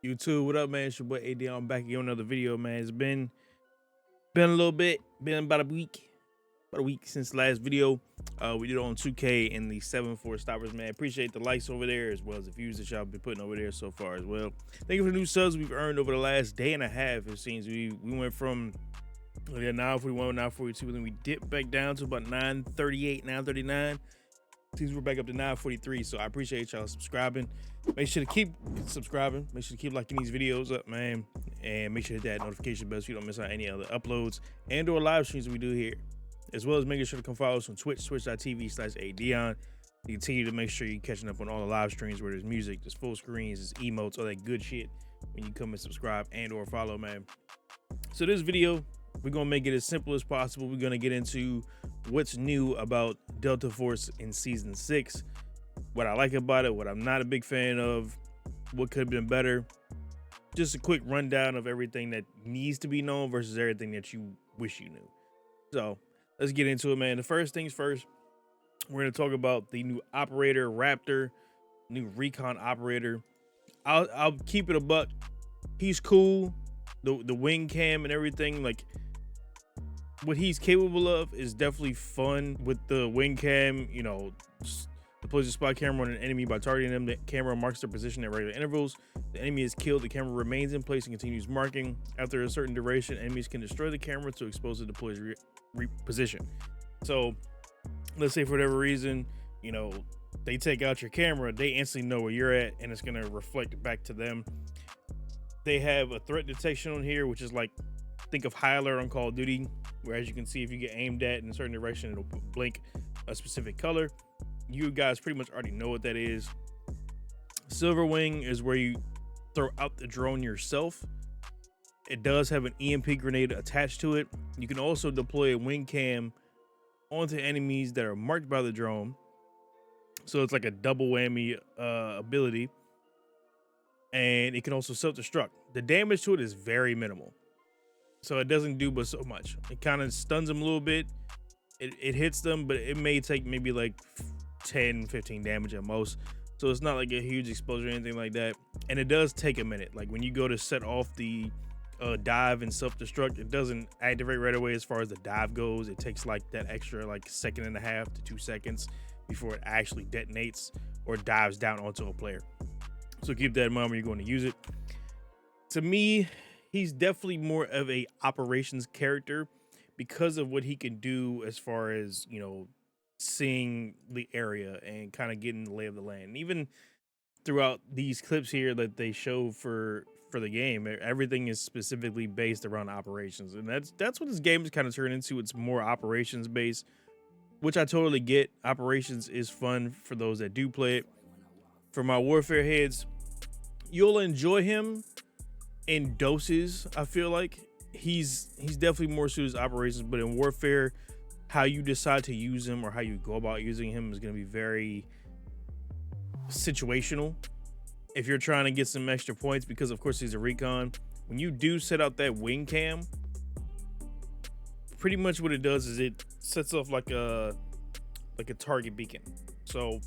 YouTube, what up, man? It's your boy AyeDeon. I'm back again with another video, man. It's been a little bit, been about a week since the last video. We did it on 2K in the 7-4 stoppers, man. Appreciate the likes over there as well as the views that y'all been putting over there so far as well. Thank you for the new subs we've earned over the last day and a half. It seems we went from 941, 942, then we dipped back down to about 938, 939. Seems we're back up to 943, so I appreciate y'all subscribing. Make sure to keep subscribing. Make sure to keep liking these videos up, man, and make sure to hit that notification bell so you don't miss out any other uploads and or live streams we do here, as well as making sure to come follow us on Twitch, twitch.tv/AyeDeon. You continue to make sure you're catching up on all the live streams where there's music, there's full screens, there's emotes, all that good shit when you come and subscribe and or follow, man. So this video, we're gonna make it as simple as possible. We're gonna get into what's new about Delta Force in season 6, what I like about it, what I'm not a big fan of, what could have been better. Just a quick rundown of everything that needs to be known versus everything that you wish you knew. So let's get into it, man. The first things first, we're gonna talk about the new operator Raptor, new recon operator. I'll keep it a buck. He's cool. The wing cam and everything, like what he's capable of is definitely fun with the wing cam. You know, deploys a spot camera on an enemy by targeting them. The camera marks their position at regular intervals. The enemy is killed. The camera remains in place and continues marking. After a certain duration, enemies can destroy the camera to expose the deployed position. So let's say for whatever reason, you know, they take out your camera, they instantly know where you're at and it's going to reflect back to them. They have a threat detection on here, which is like, think of high alert on Call of Duty, where as you can see, if you get aimed at in a certain direction, it'll blink a specific color. You guys pretty much already know what that is. Silver Wing is where you throw out the drone yourself. It does have an EMP grenade attached to it. You can also deploy a wing cam onto enemies that are marked by the drone. So it's like a double whammy ability. And it can also self-destruct. The damage to it is very minimal, so it doesn't do but so much. It kind of stuns them a little bit. It hits them, but it may take maybe like 10-15 damage at most, so it's not like a huge explosion or anything like that. And it does take a minute. Like when you go to set off the dive and self-destruct, it doesn't activate right away. As far as the dive goes, it takes like that extra like 1.5 to 2 seconds before it actually detonates or dives down onto a player. So keep that in mind when you're going to use it. To me, he's definitely more of a operations character because of what he can do as far as, you know, seeing the area and kind of getting the lay of the land. And even throughout these clips here that they show for the game, everything is specifically based around operations. And that's what this game is kind of turned into. It's more operations based, which I totally get. Operations is fun for those that do play it. For my warfare heads, you'll enjoy him in doses. I feel like he's definitely more suited to operations, but in warfare, how you decide to use him or how you go about using him is going to be very situational. If you're trying to get some extra points, because of course he's a recon, when you do set out that wing cam, pretty much what it does is it sets off like a target beacon. So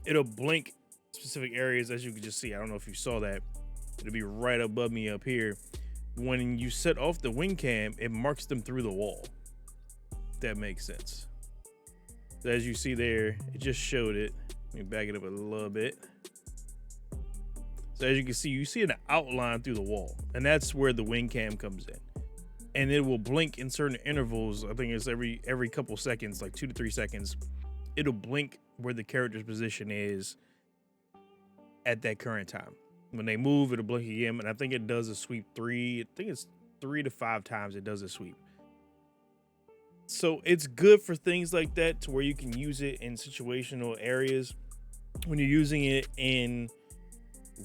it'll blink specific areas, as you can just see. I don't know if you saw that. It'll be right above me up here. When you set off the wing cam, it marks them through the wall. If that makes sense. So as you see there, it just showed it. Let me back it up a little bit. So as you can see, you see an outline through the wall, and that's where the wing cam comes in. And it will blink in certain intervals. I think it's every couple seconds, like 2 to 3 seconds. It'll blink where the character's position is at that current time. When they move, it'll blink again, and I think it does a sweep 3 to 5 times it does a sweep. So it's good for things like that, to where you can use it in situational areas. When you're using it in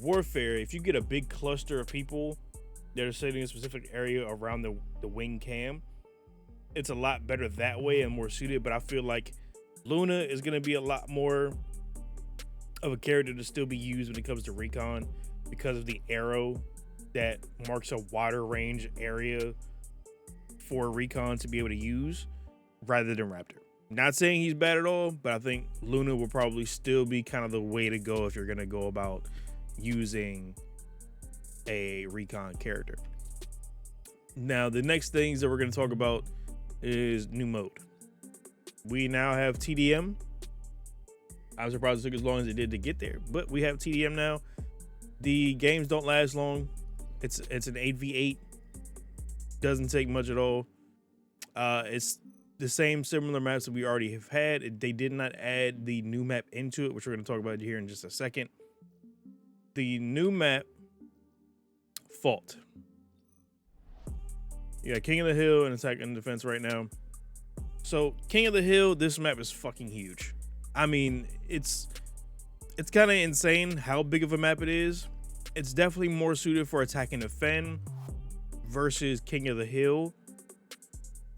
warfare, if you get a big cluster of people that are sitting in a specific area around the wing cam, it's a lot better that way and more suited. But I feel like Luna is going to be a lot more of a character to still be used when it comes to recon, because of the arrow that marks a wider range area for recon to be able to use rather than Raptor. Not saying he's bad at all, but I think Luna will probably still be kind of the way to go if you're going to go about using a recon character. Now, the next things that we're going to talk about is new mode. We now have TDM. I'm surprised it took as long as it did to get there, but we have TDM now. The games don't last long. It's an 8v8. Doesn't take much at all. It's the same similar maps that we already have had. They did not add the new map into it, which we're going to talk about here in just a second. The new map, Fault. You got King of the Hill and Attack and Defense right now. So King of the Hill, this map is fucking huge. I mean, it's kind of insane how big of a map it is. It's definitely more suited for Attack and Defend versus King of the Hill.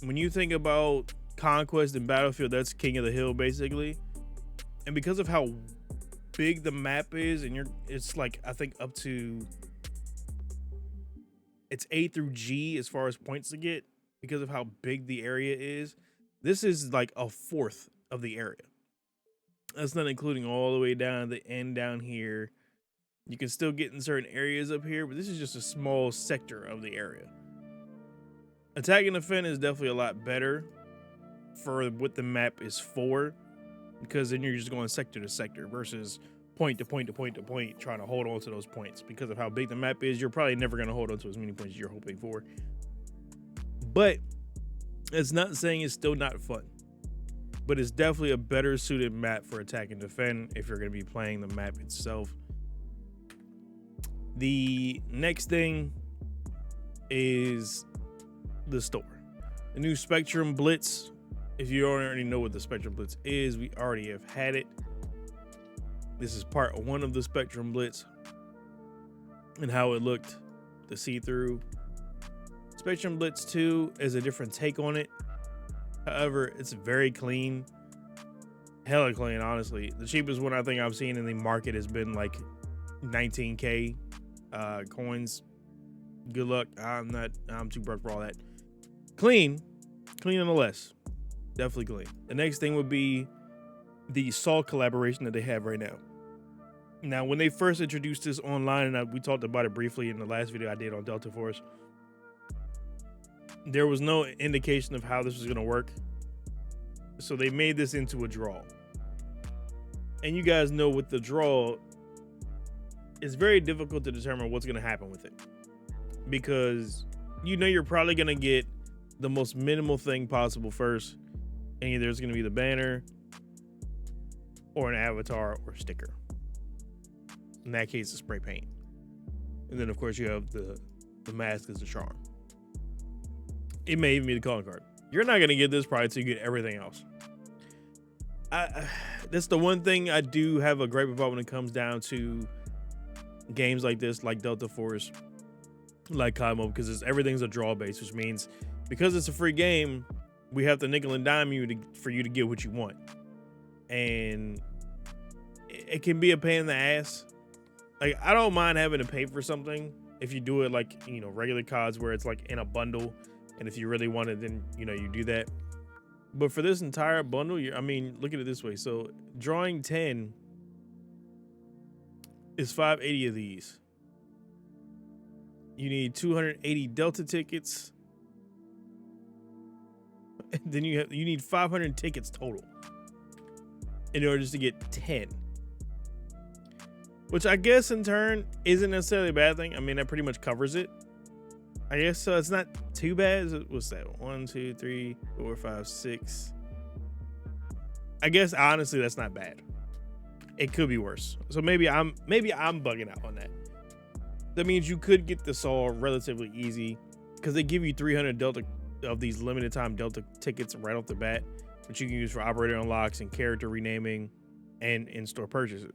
When you think about Conquest and Battlefield, that's King of the Hill basically. And because of how big the map is, and it's like, I think up to, it's A through G as far as points to get, because of how big the area is. This is like a fourth of the area. That's not including all the way down to the end down here. You can still get in certain areas up here, but this is just a small sector of the area. Attack and Defend is definitely a lot better for what the map is for, because then you're just going sector to sector versus point to point to point to point, trying to hold on to those points. Because of how big the map is, you're probably never going to hold on to as many points as you're hoping for. But it's not saying it's still not fun. But it's definitely a better suited map for Attack and Defend if you're going to be playing the map itself. The next thing is the store. The new Spectrum Blitz. If you don't already know what the Spectrum Blitz is, we already have had it. This is part 1 of the Spectrum Blitz and how it looked, the see-through. Spectrum Blitz 2 is a different take on it. However, it's very clean. Hella clean, honestly. The cheapest one I think I've seen in the market has been like 19K coins. Good luck. I'm too broke for all that. Clean nonetheless. Definitely clean. The next thing would be the Saw collaboration that they have right now. Now, when they first introduced this online, and we talked about it briefly in the last video I did on Delta Force, there was no indication of how this was going to work. So they made this into a draw. And you guys know with the draw, it's very difficult to determine what's going to happen with it. Because you know you're probably going to get the most minimal thing possible first. And either it's going to be the banner or an avatar or sticker. In that case, it's spray paint. And then, of course, you have the mask as the charm. It may even be the calling card. You're not going to get this probably until you get everything else. That's the one thing I do have a gripe about when it comes down to games like this, like Delta Force, like COD Mode, because everything's a draw base, which means because it's a free game, we have to nickel and dime you for you to get what you want. And it can be a pain in the ass. Like, I don't mind having to pay for something if you do it like, you know, regular CODs where it's like in a bundle. And if you really want it, then, you know, you do that. But for this entire bundle, I mean, look at it this way. So drawing 10 is 580 of these. You need 280 Delta tickets. And then you need 500 tickets total in order just to get 10. Which I guess in turn isn't necessarily a bad thing. I mean, that pretty much covers it. I guess so. It's not too bad. What's that? 1, 2, 3, 4, 5, 6. I guess honestly, that's not bad. It could be worse. So maybe I'm bugging out on that. That means you could get the Saw relatively easy because they give you 300 Delta of these limited time Delta tickets right off the bat, which you can use for operator unlocks and character renaming and in-store purchases.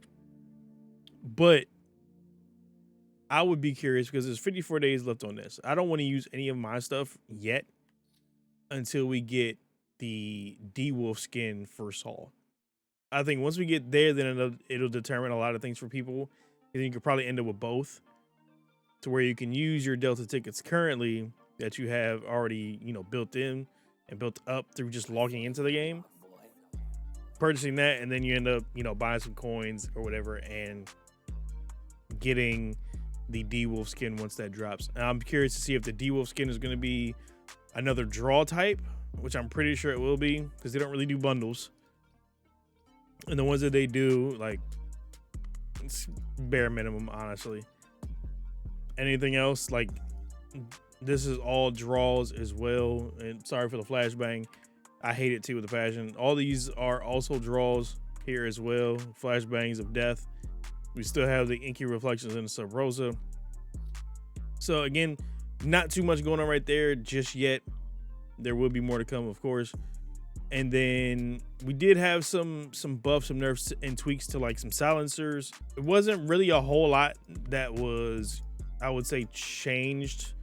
But I would be curious because there's 54 days left on this. I don't want to use any of my stuff yet until we get the D-Wolf skin for Saw. I think once we get there, then it'll determine a lot of things for people. And you could probably end up with both, to where you can use your Delta tickets currently that you have already, you know, built in and built up through just logging into the game, purchasing that, and then you end up, you know, buying some coins or whatever and getting the D-Wolf skin once that drops. And I'm curious to see if the D-Wolf skin is going to be another draw type, which I'm pretty sure it will be, because they don't really do bundles. And the ones that they do, like, it's bare minimum, honestly. Anything else, like, this is all draws as well. And sorry for the flashbang. I hate it too with a passion. All these are also draws here as well. Flashbangs of death. We still have the Inky Reflections and the Sub Rosa. So again, not too much going on right there just yet. There will be more to come, of course. And then we did have some buffs, some nerfs and tweaks to like some silencers. It wasn't really a whole lot that was, I would say, changed.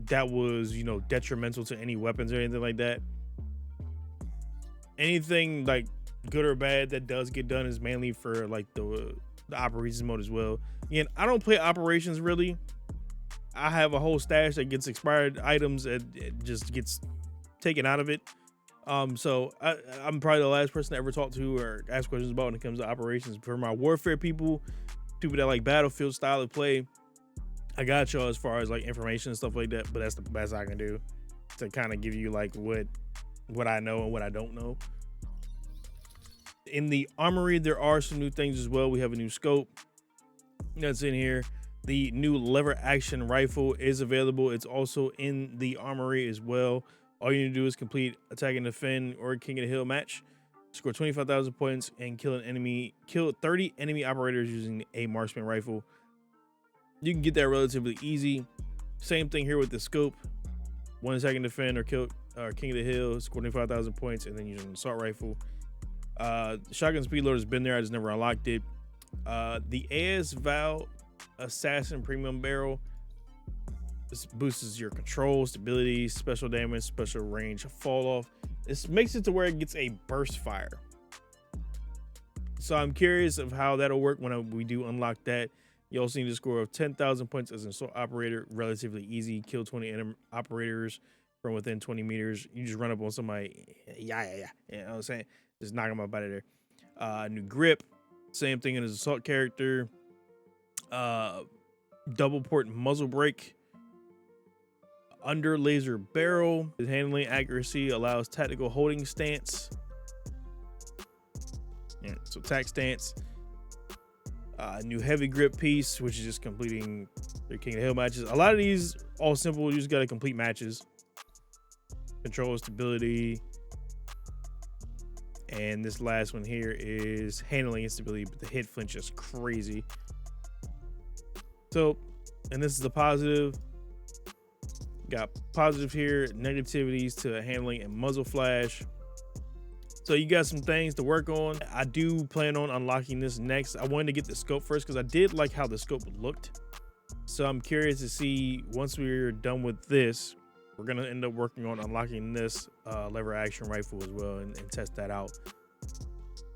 That was, you know, detrimental to any weapons or anything like that. Anything like good or bad that does get done is mainly for like the operations mode as well. Again, I don't play operations really. I have a whole stash that gets expired items and it just gets taken out of it. So I'm probably the last person to ever talk to or ask questions about when it comes to operations. For my warfare people that like battlefield style of play, I got y'all as far as like information and stuff like that, but that's the best I can do to kind of give you like what I know and what I don't know. In the armory, there are some new things as well. We have a new scope that's in here. The new lever action rifle is available. It's also in the armory as well. All you need to do is complete attack and defend or King of the Hill match, score 25,000 points, and kill 30 enemy operators using a marksman rifle. You can get that relatively easy. Same thing here with the scope. One attack and defend or kill King of the Hill, score 25,000 points, and then using an assault rifle. Shotgun speed loader has been there. I just never unlocked it. The AS Val Assassin Premium Barrel. This boosts your control, stability, special damage, special range, fall off. This makes it to where it gets a burst fire. So I'm curious of how that'll work when we do unlock that. You also need a score of 10,000 points as an assault operator. Relatively easy. Kill 20 enemy operators from within 20 meters. You just run up on somebody. Yeah. You know what I'm saying? Just knock them up out of there. New grip. Same thing in his assault character. Double port muzzle brake. Under laser barrel. His handling accuracy allows tactical holding stance. Yeah, so tac stance. New heavy grip piece, which is just completing their King of the Hill matches. A lot of these all simple. You just got to complete matches. Control stability. And this last one here is handling instability, but the hit flinch is crazy. So, and this is the positive. Got positive here, negativities to handling and muzzle flash. So you got some things to work on. I do plan on unlocking this next. I wanted to get the scope first because I did like how the scope looked. So I'm curious to see, once we're done with this, we're gonna end up working on unlocking this lever action rifle as well and test that out.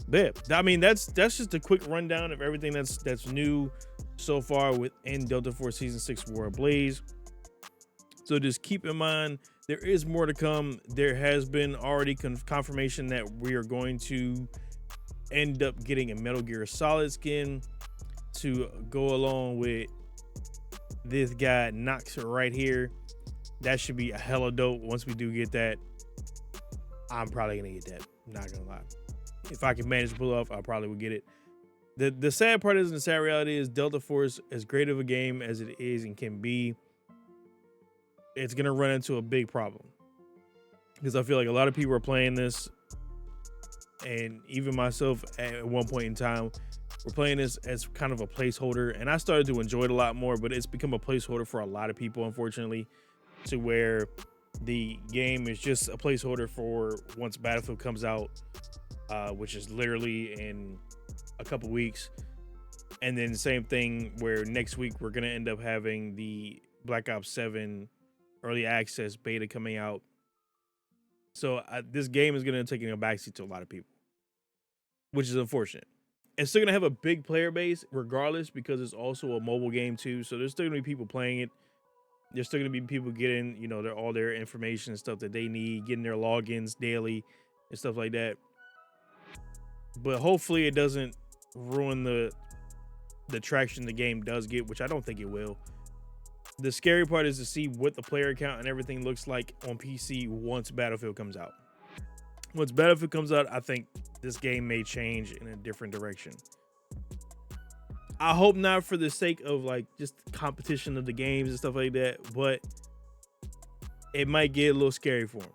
But I mean, that's just a quick rundown of everything that's new so far within Delta Force Season 6 War Ablaze. So just keep in mind, there is more to come. There has been already confirmation that we are going to end up getting a Metal Gear Solid skin to go along with this guy Nox right here. That should be a hella dope. Once we do get that, I'm probably gonna get that. I'm not gonna lie. If I can manage to pull off, I probably would get it. The sad part is, and the sad reality is, Delta Force, as great of a game as it is and can be, it's gonna run into a big problem, because I feel like a lot of people are playing this, and even myself at one point in time, we're playing this as kind of a placeholder, and I started to enjoy it a lot more, but it's become a placeholder for a lot of people, unfortunately, to where the game is just a placeholder for once Battlefield comes out, which is literally in a couple weeks. And then same thing where next week we're gonna end up having the Black Ops 7 early access beta coming out. So this game is gonna take a backseat to a lot of people, which is unfortunate. It's still gonna have a big player base regardless, because it's also a mobile game too. So there's still gonna be people playing it. There's still gonna be people getting, you know, all their information and stuff that they need, getting their logins daily and stuff like that. But hopefully it doesn't ruin the the traction the game does get, which I don't think it will. The scary part is to see what the player count and everything looks like on PC once Battlefield comes out. Once Battlefield comes out, I think this game may change in a different direction. I hope not, for the sake of like just competition of the games and stuff like that, but it might get a little scary for them.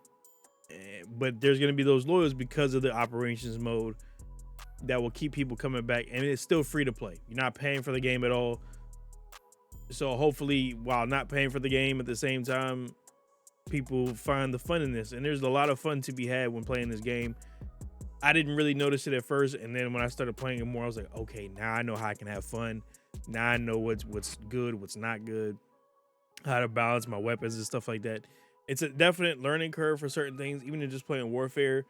But there's going to be those loyals because of the operations mode that will keep people coming back, and it's still free to play. You're not paying for the game at all. So hopefully, while not paying for the game at the same time, people find the fun in this. And there's a lot of fun to be had when playing this game. I didn't really notice it at first, and then when I started playing it more, I was like, okay, now I know how I can have fun. Now I know what's good, what's not good, how to balance my weapons and stuff like that. It's a definite learning curve for certain things, even in just playing Warfare.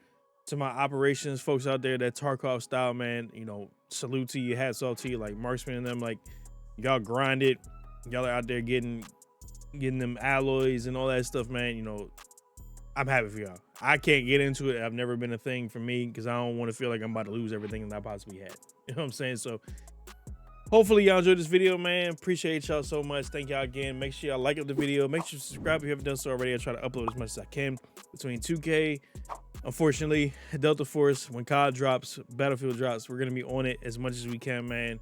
To my operations folks out there, that Tarkov style, man, you know, salute to you, hats off to you, like Marksman and them. Like, y'all grind it, y'all are out there getting them alloys and all that stuff, man. You know, I'm happy for y'all. I can't get into it. I've never been a thing for me because I don't want to feel like I'm about to lose everything that I possibly had. You know what I'm saying? So hopefully y'all enjoyed this video, man. Appreciate y'all so much. Thank y'all again. Make sure y'all like the video. Make sure you subscribe if you haven't done so already. I try to upload as much as I can between 2K. Unfortunately, Delta Force, when COD drops, Battlefield drops, we're going to be on it as much as we can, man.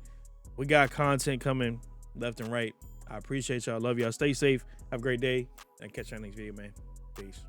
We got content coming left and right. I appreciate y'all. Love y'all. Stay safe. Have a great day. And catch y'all next video, man. Peace.